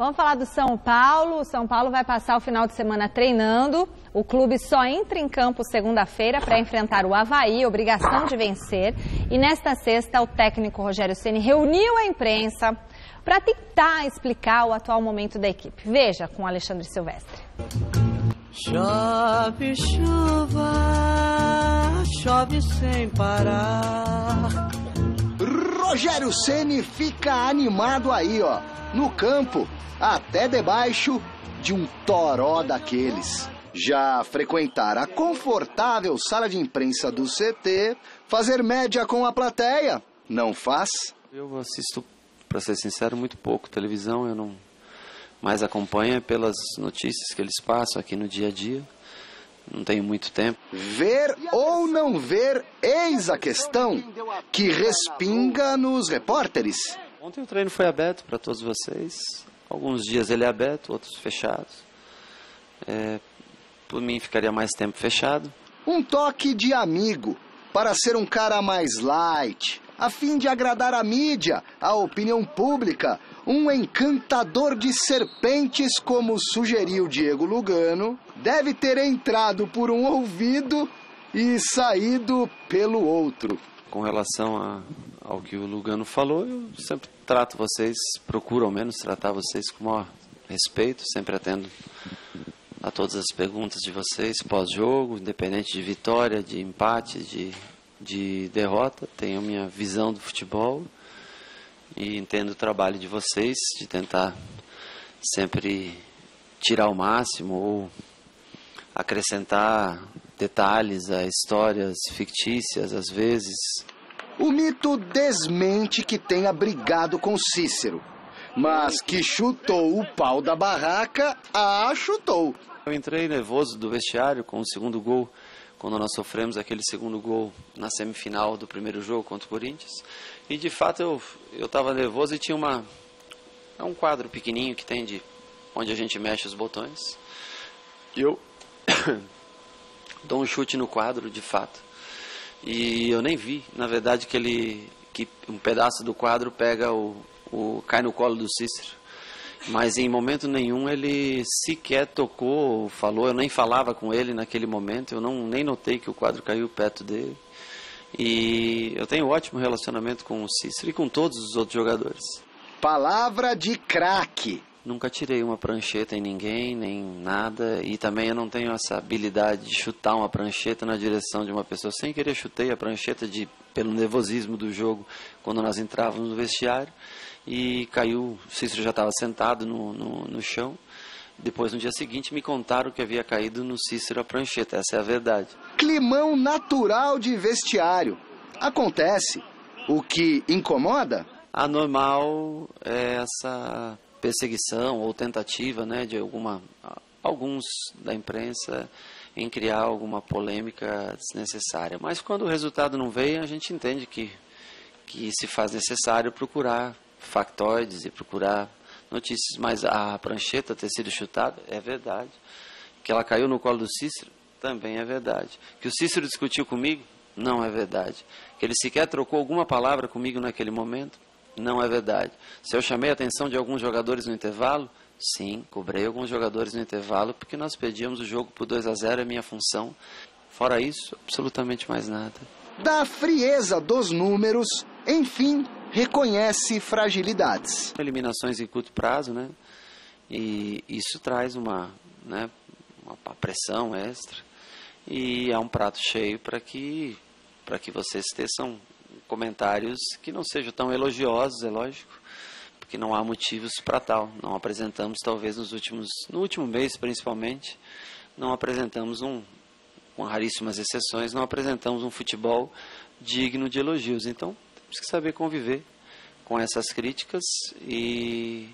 Vamos falar do São Paulo. O São Paulo vai passar o final de semana treinando. O clube só entra em campo segunda-feira para enfrentar o Avaí, obrigação de vencer. E nesta sexta, o técnico Rogério Ceni reuniu a imprensa para tentar explicar o atual momento da equipe. Veja com Alexandre Silvestre. Chove, chuva, chove sem parar. Rogério Ceni fica animado aí, ó, no campo, até debaixo de um toró daqueles. Já frequentar a confortável sala de imprensa do CT, fazer média com a plateia, não faz? Eu assisto, para ser sincero, muito pouco televisão, eu não mais acompanho pelas notícias que eles passam aqui no dia a dia. Não tenho muito tempo. Ver ou não ver, eis a questão que respinga nos repórteres. Ontem o treino foi aberto para todos vocês. Alguns dias ele é aberto, outros fechados. Por mim ficaria mais tempo fechado. Um toque de amigo, para ser um cara mais light, a fim de agradar a mídia, a opinião pública. Um encantador de serpentes, como sugeriu Diego Lugano, deve ter entrado por um ouvido e saído pelo outro. Com relação ao que o Lugano falou, eu sempre trato vocês, procuro ao menos tratar vocês com o maior respeito, sempre atendo a todas as perguntas de vocês pós-jogo, independente de vitória, de empate, de derrota. Tenho a minha visão do futebol e entendo o trabalho de vocês, de tentar sempre tirar o máximo ou acrescentar detalhes a histórias fictícias, às vezes. O mito desmente que tenha brigado com Cícero, mas que chutou o pau da barraca, chutou. Eu entrei nervoso do vestiário com o segundo gol, quando nós sofremos aquele segundo gol na semifinal do primeiro jogo contra o Corinthians. E de fato eu estava nervoso e tinha um quadro pequenininho que tem de onde a gente mexe os botões. E eu dou um chute no quadro, de fato. E eu nem vi, na verdade, que um pedaço do quadro cai no colo do Cícero. Mas em momento nenhum ele sequer tocou, falou. Eu nem falava com ele naquele momento, eu nem notei que o quadro caiu perto dele. E eu tenho um ótimo relacionamento com o Cícero e com todos os outros jogadores. Palavra de craque. Nunca tirei uma prancheta em ninguém, nem nada. E também eu não tenho essa habilidade de chutar uma prancheta na direção de uma pessoa. Sem querer chutei a prancheta pelo nervosismo do jogo quando nós entrávamos no vestiário. E caiu, o Cícero já estava sentado no chão. Depois, no dia seguinte, me contaram que havia caído no Cícero a prancheta. Essa é a verdade. Climão natural de vestiário. Acontece. O que incomoda? Anormal é essa perseguição ou tentativa, né, de alguns da imprensa em criar alguma polêmica desnecessária. Mas quando o resultado não veio, a gente entende que se faz necessário procurar factoides e procurar notícias. Mas a prancheta ter sido chutada é verdade. Que ela caiu no colo do Cícero também é verdade. Que o Cícero discutiu comigo não é verdade. Que ele sequer trocou alguma palavra comigo naquele momento não é verdade. Se eu chamei a atenção de alguns jogadores no intervalo, sim, cobrei alguns jogadores no intervalo porque nós perdíamos o jogo por 2-0, é minha função. Fora isso, absolutamente mais nada. Da frieza dos números, enfim, reconhece fragilidades. Eliminações em curto prazo, né? E isso traz uma pressão extra. E é um prato cheio para que vocês teçam comentários que não sejam tão elogiosos, é lógico, porque não há motivos para tal. Não apresentamos, talvez no último mês principalmente, não apresentamos com raríssimas exceções, não apresentamos um futebol digno de elogios. Então, temos que saber conviver com essas críticas e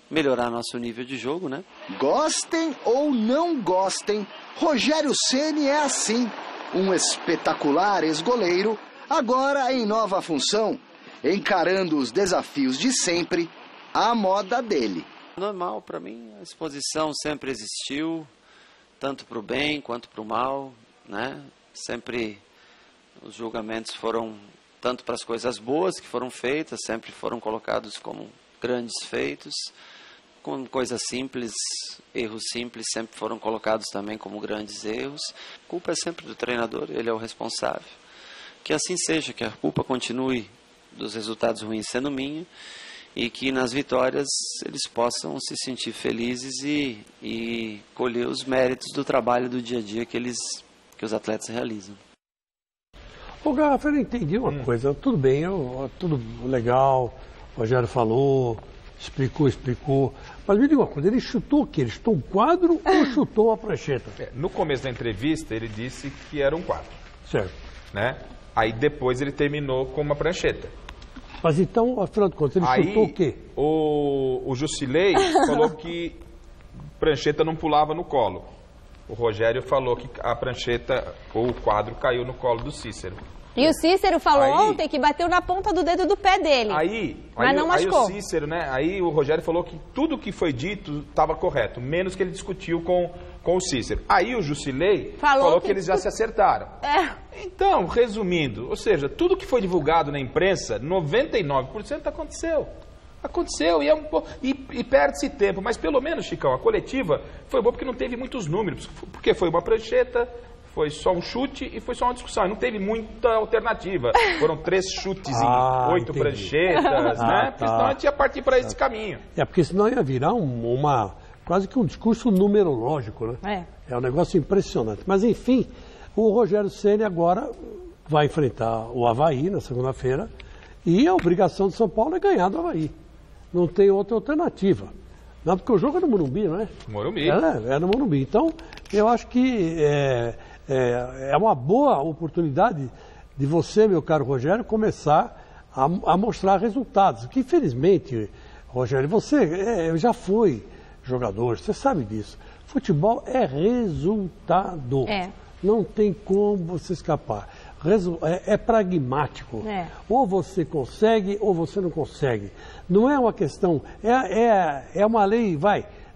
melhorar nosso nível de jogo, né? Gostem ou não gostem, Rogério Ceni é assim, um espetacular ex-goleiro, agora em nova função, encarando os desafios de sempre, à moda dele. Normal, para mim, a exposição sempre existiu, tanto para o bem quanto para o mal, né? Sempre os julgamentos foram tanto para as coisas boas que foram feitas, sempre foram colocados como grandes feitos, com coisas simples, erros simples sempre foram colocados também como grandes erros. A culpa é sempre do treinador, ele é o responsável. Que assim seja, que a culpa continue dos resultados ruins sendo minha e que nas vitórias eles possam se sentir felizes e colher os méritos do trabalho do dia a dia que os atletas realizam. Ô Garrafa, eu não entendi uma coisa. Tudo bem, tudo legal, o Rogério falou, explicou. Mas me diga uma coisa, ele chutou o quê? Ele chutou um quadro ou chutou a prancheta? No começo da entrevista, ele disse que era um quadro. Certo. Né? Aí depois ele terminou com uma prancheta. Mas então, afinal de contas, ele chutou o quê? O Jusilei falou que prancheta não pulava no colo. O Rogério falou que a prancheta ou o quadro caiu no colo do Cícero. E o Cícero falou ontem que bateu na ponta do dedo do pé dele. Mas não machucou. Aí o Cícero, né? Aí o Rogério falou que tudo que foi dito estava correto, menos que ele discutiu com o Cícero. Aí o Jusilei falou que eles já se acertaram. Então, resumindo, ou seja, tudo que foi divulgado na imprensa, 99% aconteceu. Aconteceu e perde-se tempo. Mas pelo menos, Chicão, a coletiva foi boa porque não teve muitos números. Porque foi uma prancheta, foi só um chute e foi só uma discussão. E não teve muita alternativa. Foram 3 chutes e 8 pranchetas, né? Porque senão a gente ia partir para esse caminho. Porque senão ia virar quase que um discurso numerológico, né? É um negócio impressionante. Mas enfim, o Rogério Ceni agora vai enfrentar o Avaí na segunda-feira e a obrigação do São Paulo é ganhar do Avaí. Não tem outra alternativa. Não, porque o jogo é no Morumbi, não é? Morumbi. É no Morumbi. Então, eu acho que é uma boa oportunidade de você, meu caro Rogério, começar a mostrar resultados. Que, infelizmente, Rogério, você já foi jogador, você sabe disso. Futebol é resultado. Não tem como você escapar. É pragmático. Ou você consegue ou você não consegue. Não é uma questão, é uma lei,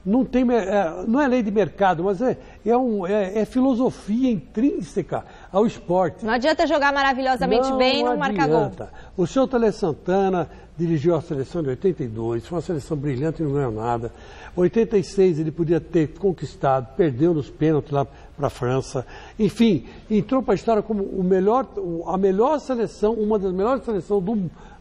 não é lei de mercado, mas é filosofia intrínseca ao esporte. Não adianta jogar maravilhosamente bem e não marcar gol. O seu Tele Santana dirigiu a seleção de 82, foi uma seleção brilhante e não ganhou nada. 86 ele podia ter conquistado, perdeu nos pênaltis lá para a França. Enfim, entrou para a história como a melhor seleção, uma das melhores seleções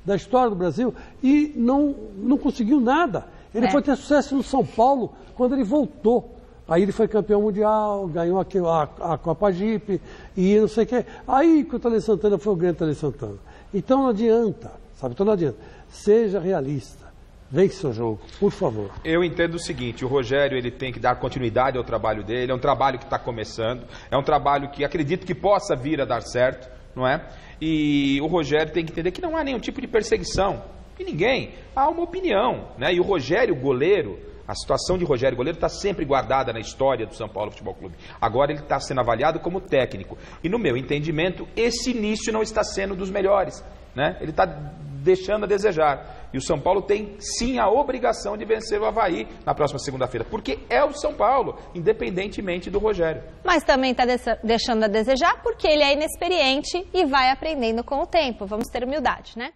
da história do Brasil e não conseguiu nada. Ele foi ter sucesso no São Paulo quando ele voltou. Aí ele foi campeão mundial, ganhou a Copa Jeep e não sei o quê. Aí que o Tele Santana foi o grande Tele Santana. Então não adianta, sabe? Então não adianta. Seja realista. Vence seu jogo, por favor. Eu entendo o seguinte, o Rogério ele tem que dar continuidade ao trabalho dele, é um trabalho que está começando, é um trabalho que acredito que possa vir a dar certo, não é? E o Rogério tem que entender que não há nenhum tipo de perseguição de ninguém, há uma opinião, né? E o Rogério goleiro, a situação de Rogério goleiro está sempre guardada na história do São Paulo Futebol Clube. Agora ele está sendo avaliado como técnico. E no meu entendimento, esse início não está sendo dos melhores, né? Ele está deixando a desejar. E o São Paulo tem sim a obrigação de vencer o Avaí na próxima segunda-feira, porque é o São Paulo, independentemente do Rogério. Mas também está deixando a desejar porque ele é inexperiente e vai aprendendo com o tempo. Vamos ter humildade, né?